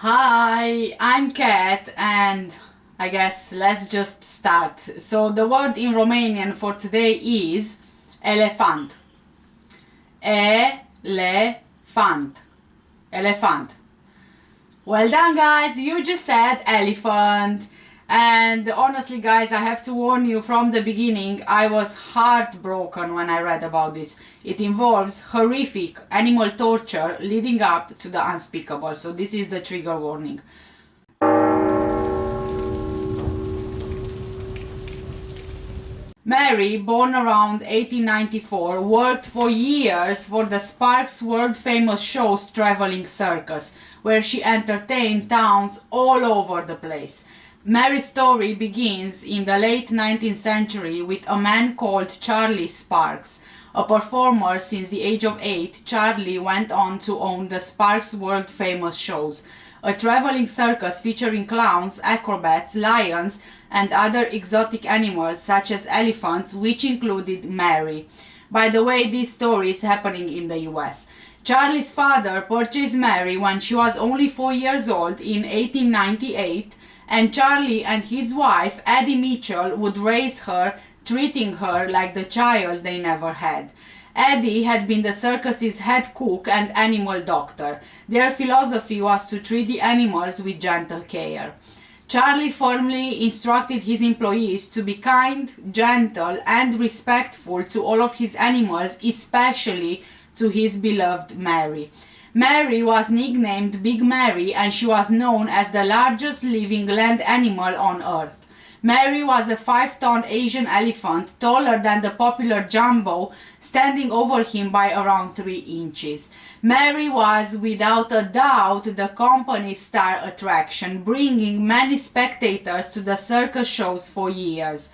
Hi, I'm Kat and I guess let's just start. So the word in Romanian for today is elefant. Elefant. Elephant. Well done guys, you just said elephant. And honestly guys, I have to warn you from the beginning, I was heartbroken when I read about this. It involves horrific animal torture leading up to the unspeakable. So this is the trigger warning. Mary, born around 1894, worked for years for the Sparks world-famous show's traveling circus, where she entertained towns all over the place. Mary's story begins in the late 19th century with a man called Charlie Sparks. A performer since the age of 8, Charlie went on to own the Sparks world-famous shows, a traveling circus featuring clowns, acrobats, lions, and other exotic animals such as elephants, which included Mary. By the way, this story is happening in the US. Charlie's father purchased Mary when she was only 4 years old in 1898, and Charlie and his wife, Addie Mitchell, would raise her, treating her like the child they never had. Addie had been the circus's head cook and animal doctor. Their philosophy was to treat the animals with gentle care. Charlie firmly instructed his employees to be kind, gentle, and respectful to all of his animals, especially to his beloved Mary. Mary was nicknamed Big Mary, and she was known as the largest living land animal on Earth. Mary was a 5-ton Asian elephant, taller than the popular Jumbo, standing over him by around 3 inches. Mary was without a doubt the company's star attraction, bringing many spectators to the circus shows for years.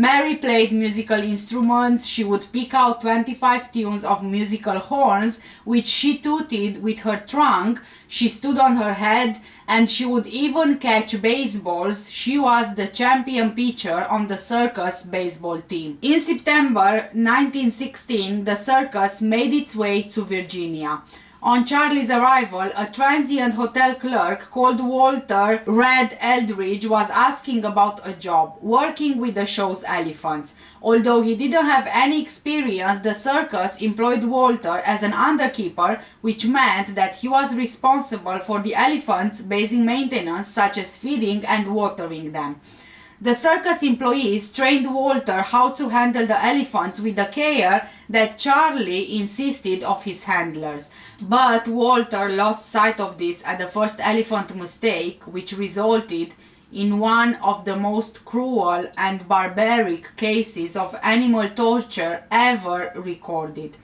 Mary played musical instruments. She would pick out 25 tunes of musical horns, which she tooted with her trunk. She stood on her head, and she would even catch baseballs. She was the champion pitcher on the circus baseball team. In September 1916, the circus made its way to Virginia. On Charlie's arrival, a transient hotel clerk called Walter "Red" Eldridge was asking about a job, working with the show's elephants. Although he didn't have any experience, the circus employed Walter as an underkeeper, which meant that he was responsible for the elephants' basic maintenance, such as feeding and watering them. The circus employees trained Walter how to handle the elephants with the care that Charlie insisted of his handlers. But Walter lost sight of this at the first elephant mistake, which resulted in one of the most cruel and barbaric cases of animal torture ever recorded.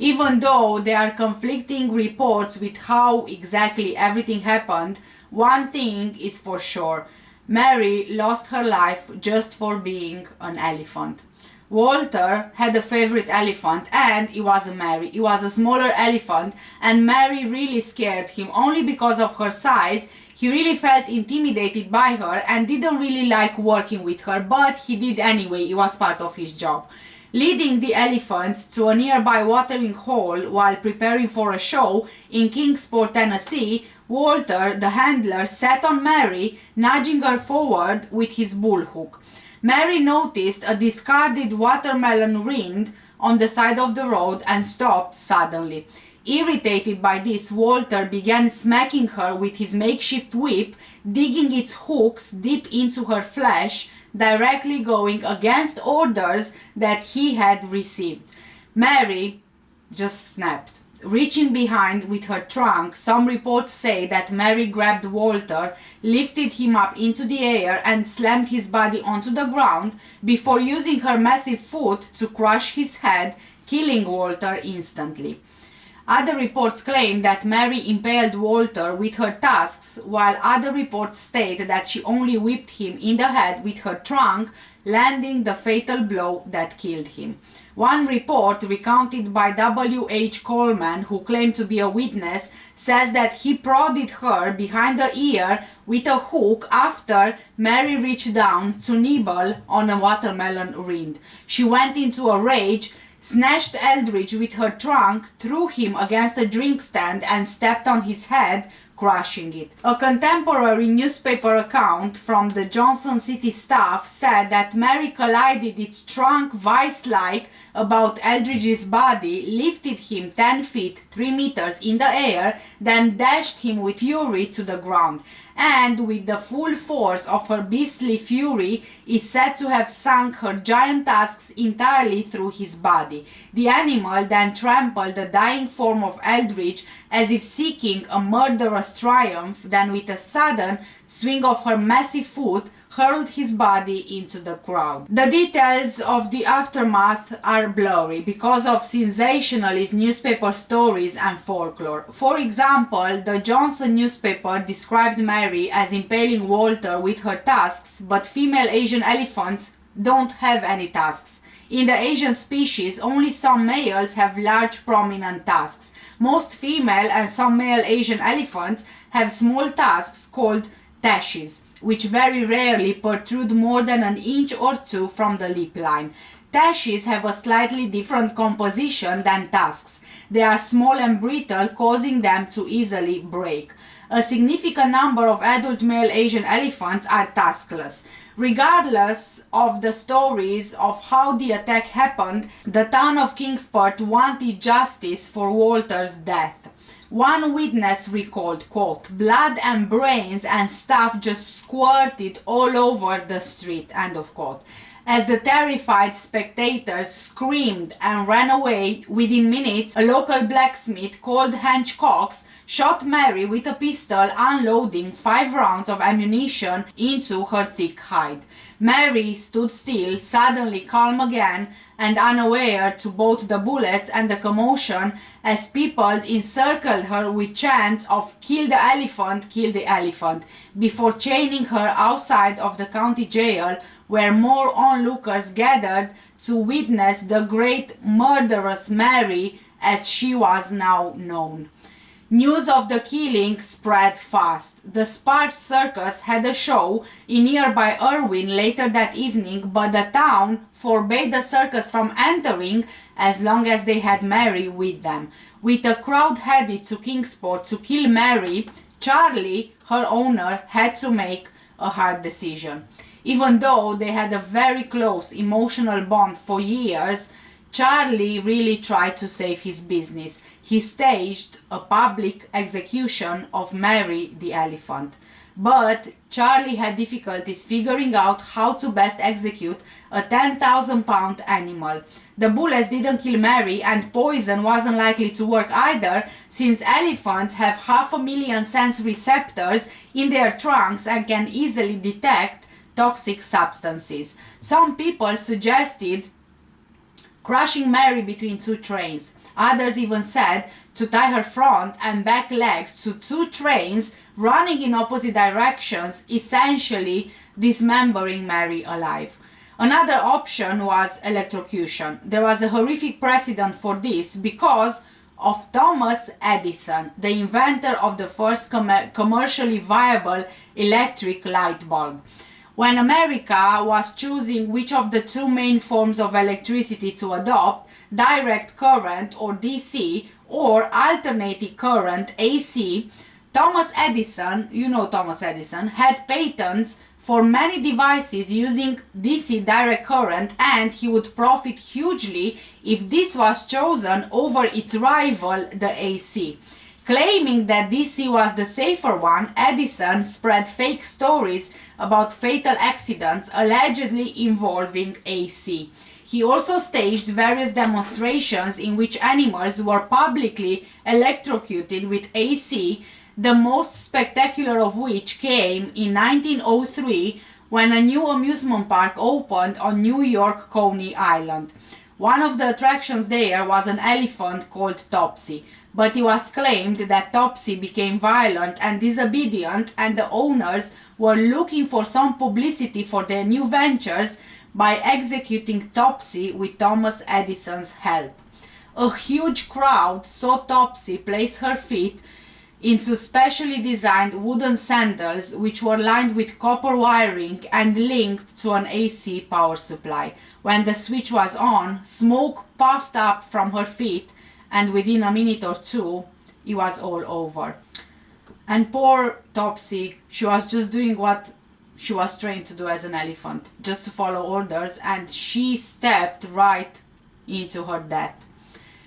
Even though there are conflicting reports with how exactly everything happened, one thing is for sure: Mary lost her life just for being an elephant. Walter had a favorite elephant, and it wasn't Mary. It was a smaller elephant, and Mary really scared him only because of her size. He really felt intimidated by her and didn't really like working with her, but he did anyway. It was part of his job. Leading the elephants to a nearby watering hole while preparing for a show in Kingsport, Tennessee, Walter, the handler, sat on Mary, nudging her forward with his bullhook. Mary noticed a discarded watermelon rind on the side of the road and stopped suddenly. Irritated by this, Walter began smacking her with his makeshift whip, digging its hooks deep into her flesh, directly going against orders that he had received. Mary just snapped. Reaching behind with her trunk, some reports say that Mary grabbed Walter, lifted him up into the air, and slammed his body onto the ground before using her massive foot to crush his head, killing Walter instantly. Other reports claim that Mary impaled Walter with her tusks, while other reports state that she only whipped him in the head with her trunk, landing the fatal blow that killed him. One report, recounted by W.H. Coleman, who claimed to be a witness, says that he prodded her behind the ear with a hook after Mary reached down to nibble on a watermelon rind. She went into a rage, snatched Eldridge with her trunk, threw him against a drink stand, and stepped on his head, crushing it. A contemporary newspaper account from the Johnson City staff said that Mary collided its trunk vice-like about Eldridge's body, lifted him 10 feet 3 meters in the air, then dashed him with fury to the ground, and with the full force of her beastly fury is said to have sunk her giant tusks entirely through his body. The animal then trampled the dying form of Eldridge as if seeking a murderous triumph, then with a sudden swing of her massive foot hurled his body into the crowd. The details of the aftermath are blurry because of sensationalist newspaper stories and folklore. For example, the Johnson newspaper described Mary as impaling Walter with her tusks, but female Asian elephants don't have any tusks. In the Asian species, only some males have large prominent tusks. Most female and some male Asian elephants have small tusks called tashes, which very rarely protrude more than an inch or two from the lip line. Tashes have a slightly different composition than tusks. They are small and brittle, causing them to easily break. A significant number of adult male Asian elephants are tuskless. Regardless of the stories of how the attack happened, the town of Kingsport wanted justice for Walter's death. One witness recalled, quote, "Blood and brains and stuff just squirted all over the street," end of quote. As the terrified spectators screamed and ran away, within minutes, a local blacksmith called Hench Cox shot Mary with a pistol, unloading 5 rounds of ammunition into her thick hide. Mary stood still, suddenly calm again, and unaware to both the bullets and the commotion as people encircled her with chants of "Kill the elephant," before chaining her outside of the county jail, where more onlookers gathered to witness the great murderous Mary, as she was now known. News of the killing spread fast. The Sparks Circus had a show in nearby Irwin later that evening, but the town forbade the circus from entering as long as they had Mary with them. With a crowd headed to Kingsport to kill Mary, Charlie, her owner, had to make a hard decision. Even though they had a very close emotional bond for years, Charlie really tried to save his business. He staged a public execution of Mary the elephant. But Charlie had difficulties figuring out how to best execute a 10,000-pound animal. The bullets didn't kill Mary, and poison wasn't likely to work either, since elephants have 500,000 sense receptors in their trunks and can easily detect toxic substances. Some people suggested crushing Mary between 2 trains. Others even said to tie her front and back legs to 2 trains running in opposite directions, essentially dismembering Mary alive. Another option was electrocution. There was a horrific precedent for this because of Thomas Edison, the inventor of the first commercially viable electric light bulb. When America was choosing which of the 2 main forms of electricity to adopt, direct current or DC or alternating current AC, Thomas Edison, you know Thomas Edison, had patents for many devices using DC direct current, and he would profit hugely if this was chosen over its rival, the AC. Claiming that DC was the safer one, Edison spread fake stories about fatal accidents allegedly involving AC. He also staged various demonstrations in which animals were publicly electrocuted with AC, the most spectacular of which came in 1903 when a new amusement park opened on New York Coney Island. One of the attractions there was an elephant called Topsy, but it was claimed that Topsy became violent and disobedient, and the owners were looking for some publicity for their new ventures by executing Topsy with Thomas Edison's help. A huge crowd saw Topsy place her feet into specially designed wooden sandals which were lined with copper wiring and linked to an AC power supply. When the switch was on, smoke puffed up from her feet, and within a minute or two it was all over. And poor Topsy, she was just doing what she was trained to do as an elephant, just to follow orders, and she stepped right into her death.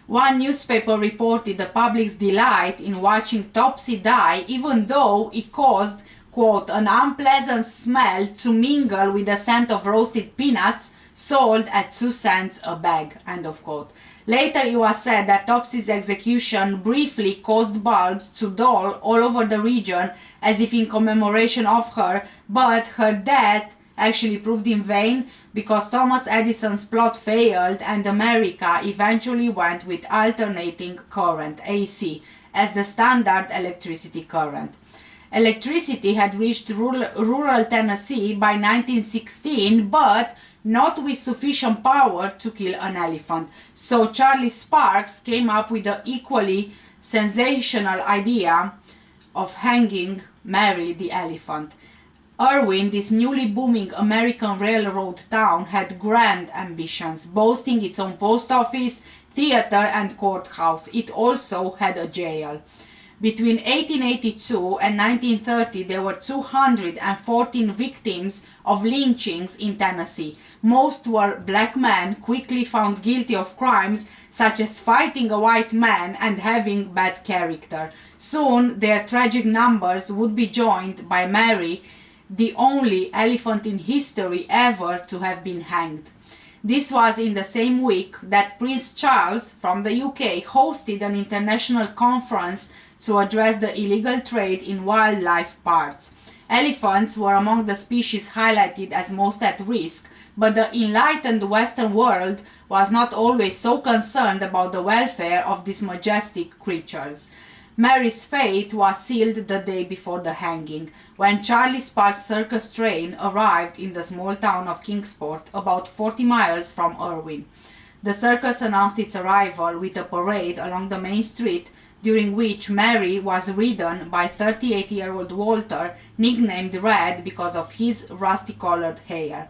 One newspaper reported the public's delight in watching Topsy die, even though it caused, quote, an unpleasant smell to mingle with the scent of roasted peanuts sold at 2 cents a bag, end of quote. Later it was said that Topsy's execution briefly caused bulbs to dull all over the region as if in commemoration of her, but her death actually proved in vain because Thomas Edison's plot failed and America eventually went with alternating current, AC, as the standard electricity current. Electricity had reached rural Tennessee by 1916, but not with sufficient power to kill an elephant. So Charlie Sparks came up with the equally sensational idea of hanging Mary the elephant. Irwin, this newly booming American railroad town, had grand ambitions, boasting its own post office, theater and courthouse. It also had a jail. Between 1882 and 1930, there were 214 victims of lynchings in Tennessee. Most were black men quickly found guilty of crimes such as fighting a white man and having bad character. Soon, their tragic numbers would be joined by Mary, the only elephant in history ever to have been hanged. This was in the same week that Prince Charles from the UK hosted an international conference to address the illegal trade in wildlife parts. Elephants were among the species highlighted as most at risk, but the enlightened Western world was not always so concerned about the welfare of these majestic creatures. Mary's fate was sealed the day before the hanging, when Charlie Sparks' circus train arrived in the small town of Kingsport, about 40 miles from Irwin. The circus announced its arrival with a parade along the main street, during which Mary was ridden by 38-year-old Walter, nicknamed Red because of his rusty-colored hair.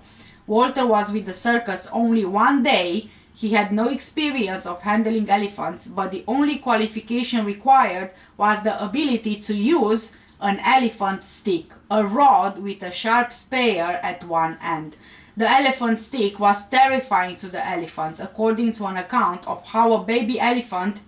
Walter was with the circus only one day. He had no experience of handling elephants, but the only qualification required was the ability to use an elephant stick, a rod with a sharp spear at one end. The elephant stick was terrifying to the elephants, according to an account of how a baby elephant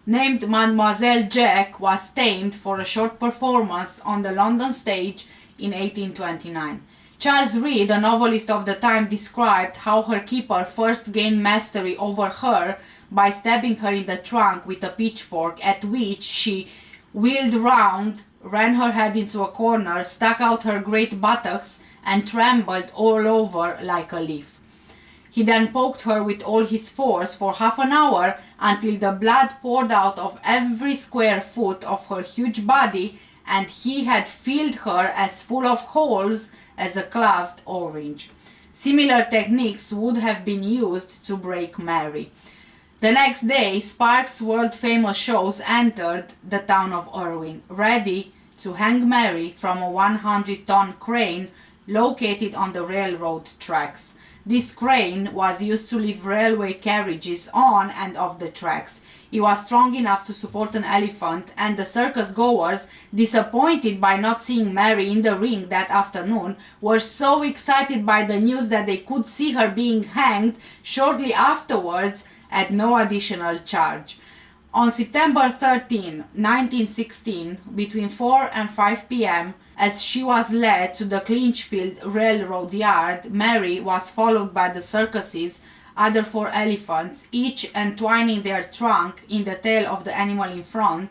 named Mademoiselle Jack was tamed for a short performance on the London stage in 1829. Charles Reade, a novelist of the time, described how her keeper first gained mastery over her by stabbing her in the trunk with a pitchfork, at which she wheeled round, ran her head into a corner, stuck out her great buttocks, and trembled all over like a leaf. He then poked her with all his force for half an hour until the blood poured out of every square foot of her huge body, and he had filled her as full of holes as a claved orange. Similar techniques would have been used to break Mary. The next day, Sparks' world-famous shows entered the town of Irwin, ready to hang Mary from a 100-ton crane located on the railroad tracks. This crane was used to lift railway carriages on and off the tracks. It was strong enough to support an elephant, and the circus goers, disappointed by not seeing Mary in the ring that afternoon, were so excited by the news that they could see her being hanged shortly afterwards at no additional charge. On September 13, 1916, between 4 and 5 p.m., as she was led to the Clinchfield Railroad Yard, Mary was followed by the circus's other 4 elephants, each entwining their trunk in the tail of the animal in front,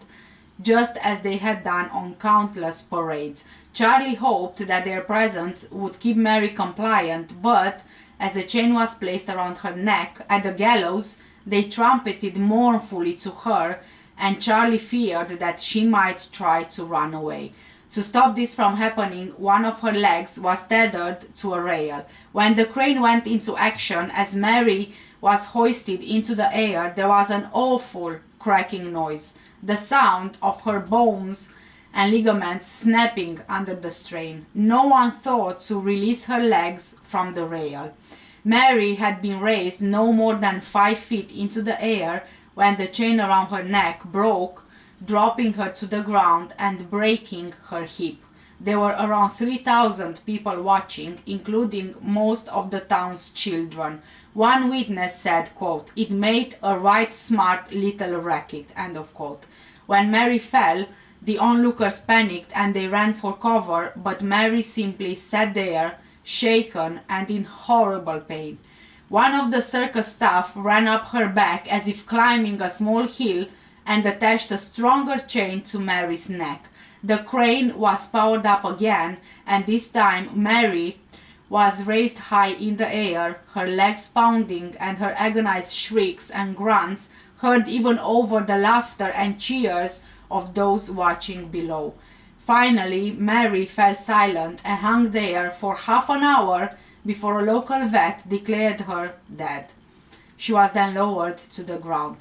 just as they had done on countless parades. Charlie hoped that their presence would keep Mary compliant, but as a chain was placed around her neck at the gallows, they trumpeted mournfully to her, and Charlie feared that she might try to run away. To stop this from happening, one of her legs was tethered to a rail. When the crane went into action, as Mary was hoisted into the air, there was an awful cracking noise, the sound of her bones and ligaments snapping under the strain. No one thought to release her legs from the rail. Mary had been raised no more than 5 feet into the air when the chain around her neck broke dropping her to the ground and breaking her hip. There were around 3,000 people watching, including most of the town's children. One witness said, quote, "It made a right smart little racket," end of quote. When Mary fell, the onlookers panicked and they ran for cover, but Mary simply sat there, shaken and in horrible pain. One of the circus staff ran up her back as if climbing a small hill and attached a stronger chain to Mary's neck. The crane was powered up again, and this time Mary was raised high in the air, her legs pounding and her agonized shrieks and grunts heard even over the laughter and cheers of those watching below. Finally, Mary fell silent and hung there for half an hour before a local vet declared her dead. She was then lowered to the ground.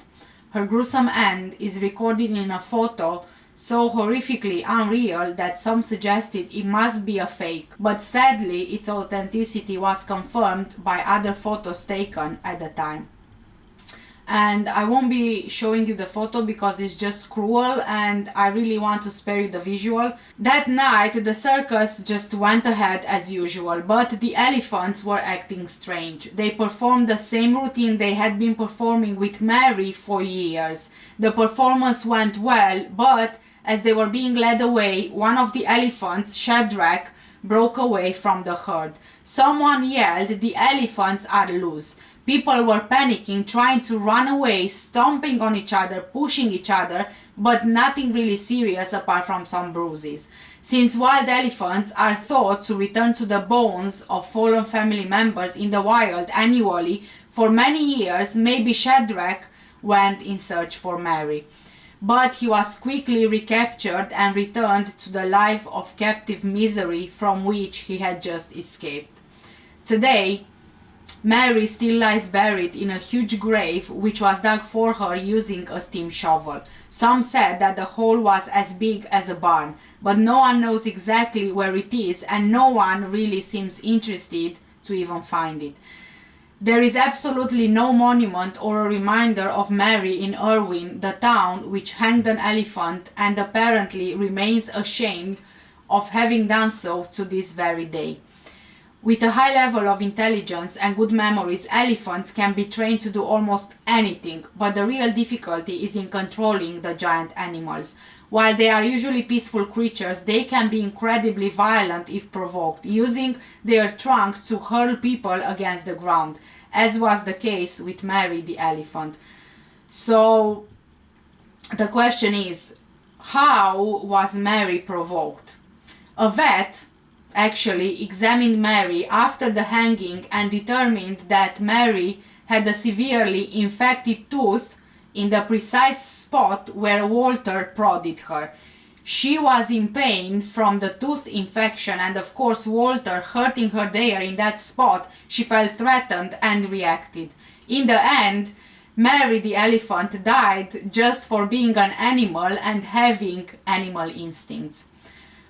Her gruesome end is recorded in a photo so horrifically unreal that some suggested it must be a fake, but sadly its authenticity was confirmed by other photos taken at the time. And I won't be showing you the photo because it's just cruel and I really want to spare you the visual. That night the circus just went ahead as usual, but the elephants were acting strange. They performed the same routine they had been performing with Mary for years. The performance went well, but as they were being led away, one of the elephants, Shadrach, broke away from the herd. Someone yelled, "The elephants are loose." People were panicking, trying to run away, stomping on each other, pushing each other, but nothing really serious apart from some bruises. Since wild elephants are thought to return to the bones of fallen family members in the wild annually, for many years, maybe Shadrach went in search for Mary. But he was quickly recaptured and returned to the life of captive misery from which he had just escaped. Today, Mary still lies buried in a huge grave which was dug for her using a steam shovel. Some said that the hole was as big as a barn, but no one knows exactly where it is and no one really seems interested to even find it. There is absolutely no monument or a reminder of Mary in Irwin, the town which hanged an elephant and apparently remains ashamed of having done so to this very day. With a high level of intelligence and good memories, elephants can be trained to do almost anything, but the real difficulty is in controlling the giant animals. While they are usually peaceful creatures, they can be incredibly violent if provoked, using their trunks to hurl people against the ground, as was the case with Mary the elephant. So the question is, how was Mary provoked? A vet actually examined Mary after the hanging and determined that Mary had a severely infected tooth in the precise spot where Walter prodded her. She was in pain from the tooth infection, and of course Walter hurting her there in that spot, she felt threatened and reacted. In the end, Mary the elephant died just for being an animal and having animal instincts.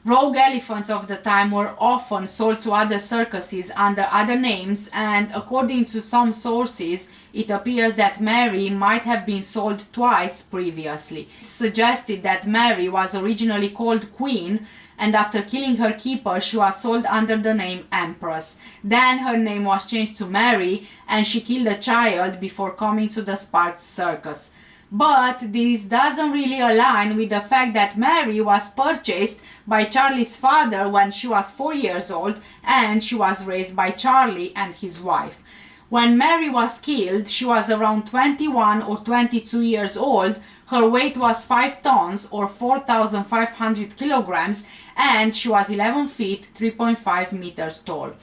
Rogue elephants of the time were often sold to other circuses under other names, and according to some sources, it appears that Mary might have been sold twice previously. It suggested that Mary was originally called Queen, and after killing her keeper, she was sold under the name Empress. Then her name was changed to Mary, and she killed a child before coming to the Sparks Circus. But this doesn't really align with the fact that Mary was purchased by Charlie's father when she was 4 years old, and she was raised by Charlie and his wife. When Mary was killed, she was around 21 or 22 years old. Her weight was 5 tons or 4,500 kilograms, and she was 11 feet 3.5 meters tall.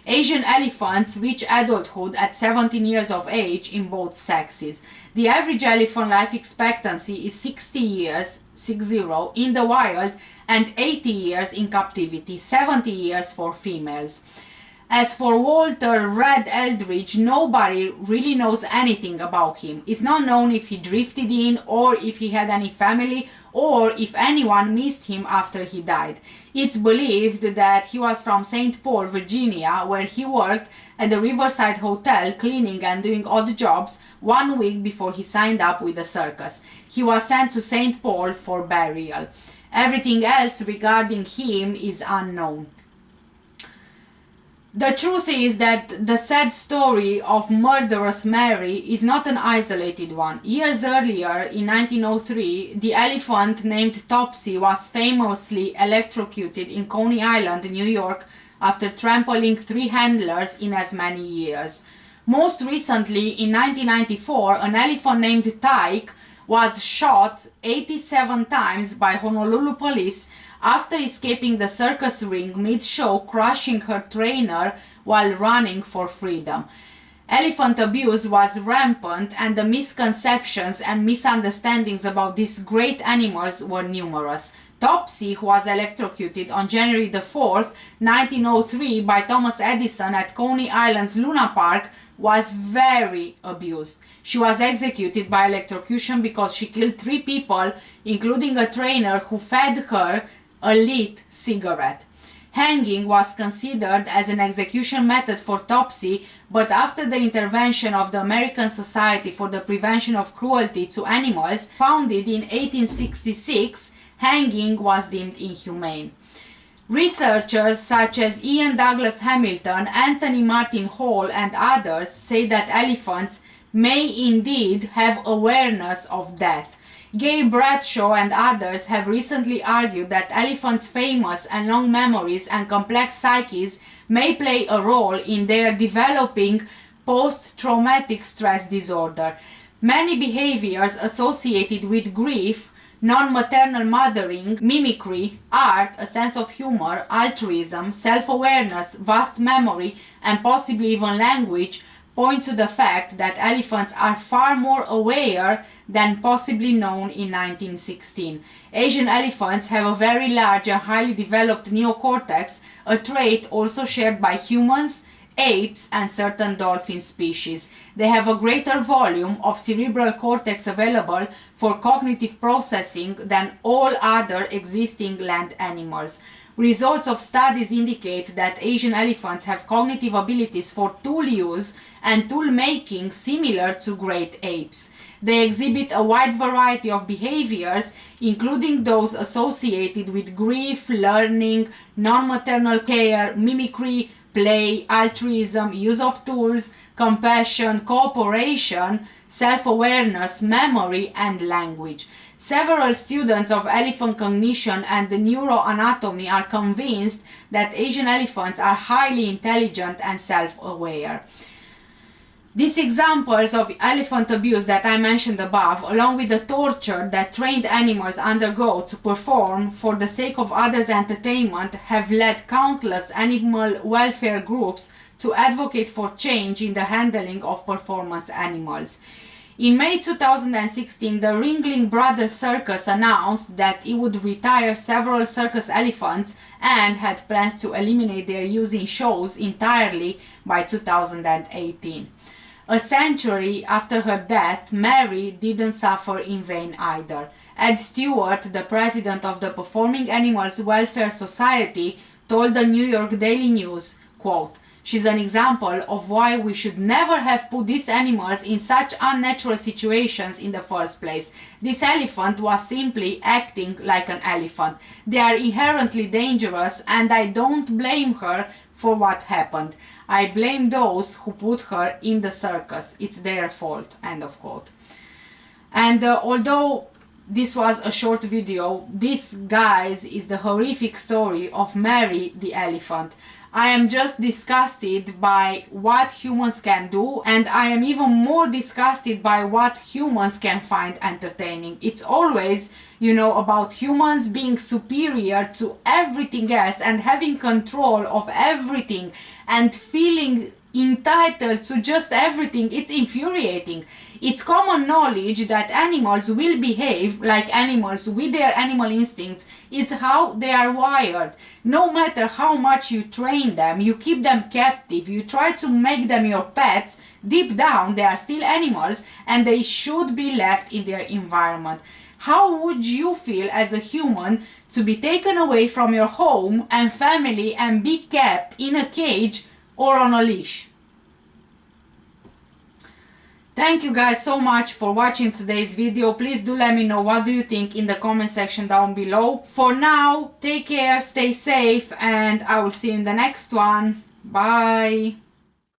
Asian elephants reach adulthood at 17 years of age in both sexes. The average elephant life expectancy is 60 years, 60, in the wild, and 80 years in captivity, 70 years for females. As for Walter Red Eldridge, nobody really knows anything about him. It's not known if he drifted in or if he had any family or if anyone missed him after he died. It's believed that he was from St. Paul, Virginia, where he worked at the Riverside Hotel cleaning and doing odd jobs 1 week before he signed up with the circus. He was sent to St. Paul for burial. Everything else regarding him is unknown. The truth is that the sad story of Murderous Mary is not an isolated one. Years earlier, in 1903, the elephant named Topsy was famously electrocuted in Coney Island, New York, after trampling 3 handlers in as many years. Most recently, in 1994, an elephant named Tyke was shot 87 times by Honolulu police after escaping the circus ring mid-show, crushing her trainer while running for freedom. Elephant abuse was rampant, and the misconceptions and misunderstandings about these great animals were numerous. Topsy, who was electrocuted on January the 4th, 1903 by Thomas Edison at Coney Island's Luna Park, was very abused. She was executed by electrocution because she killed 3 people, including a trainer who fed her a lit cigarette. Hanging was considered as an execution method for Topsy, but after the intervention of the American Society for the Prevention of Cruelty to Animals, founded in 1866, hanging was deemed inhumane. Researchers such as Ian Douglas Hamilton, Anthony Martin Hall, and others say that elephants may indeed have awareness of death. Gay Bradshaw and others have recently argued that elephants' famous and long memories and complex psyches may play a role in their developing post-traumatic stress disorder. Many behaviors associated with grief, non-maternal mothering, mimicry, art, a sense of humor, altruism, self-awareness, vast memory, and possibly even language point to the fact that elephants are far more aware than possibly known in 1916. Asian elephants have a very large and highly developed neocortex, a trait also shared by humans, apes, and certain dolphin species. They have a greater volume of cerebral cortex available for cognitive processing than all other existing land animals. Results of studies indicate that Asian elephants have cognitive abilities for tool use and tool making similar to great apes. They exhibit a wide variety of behaviors, including those associated with grief, learning, non-maternal care, mimicry, play, altruism, use of tools, compassion, cooperation, self-awareness, memory, and language. Several students of elephant cognition and the neuroanatomy are convinced that Asian elephants are highly intelligent and self-aware. These examples of elephant abuse that I mentioned above, along with the torture that trained animals undergo to perform for the sake of others' entertainment, have led countless animal welfare groups to advocate for change in the handling of performance animals. In May 2016, the Ringling Brothers Circus announced that it would retire several circus elephants and had plans to eliminate their use in shows entirely by 2018. A century after her death, Mary didn't suffer in vain either. Ed Stewart, the president of the Performing Animals Welfare Society, told the New York Daily News, quote, "She's an example of why we should never have put these animals in such unnatural situations in the first place. This elephant was simply acting like an elephant. They are inherently dangerous, and I don't blame her for what happened. I blame those who put her in the circus. It's their fault." End of quote. And although this was a short video, this, guys, is the horrific story of Mary the elephant. I am just disgusted by what humans can do, and I am even more disgusted by what humans can find entertaining. It's always, about humans being superior to everything else and having control of everything and feeling entitled to just everything. It's infuriating. It's common knowledge that animals will behave like animals with their animal instincts. It's how they are wired. No matter how much you train them, you keep them captive, you try to make them your pets, deep down they are still animals and they should be left in their environment. How would you feel as a human to be taken away from your home and family and be kept in a cage or on a leash? Thank you guys so much for watching today's video. Please do let me know what do you think in the comment section down below. For now, take care, stay safe, and I will see you in the next one. Bye!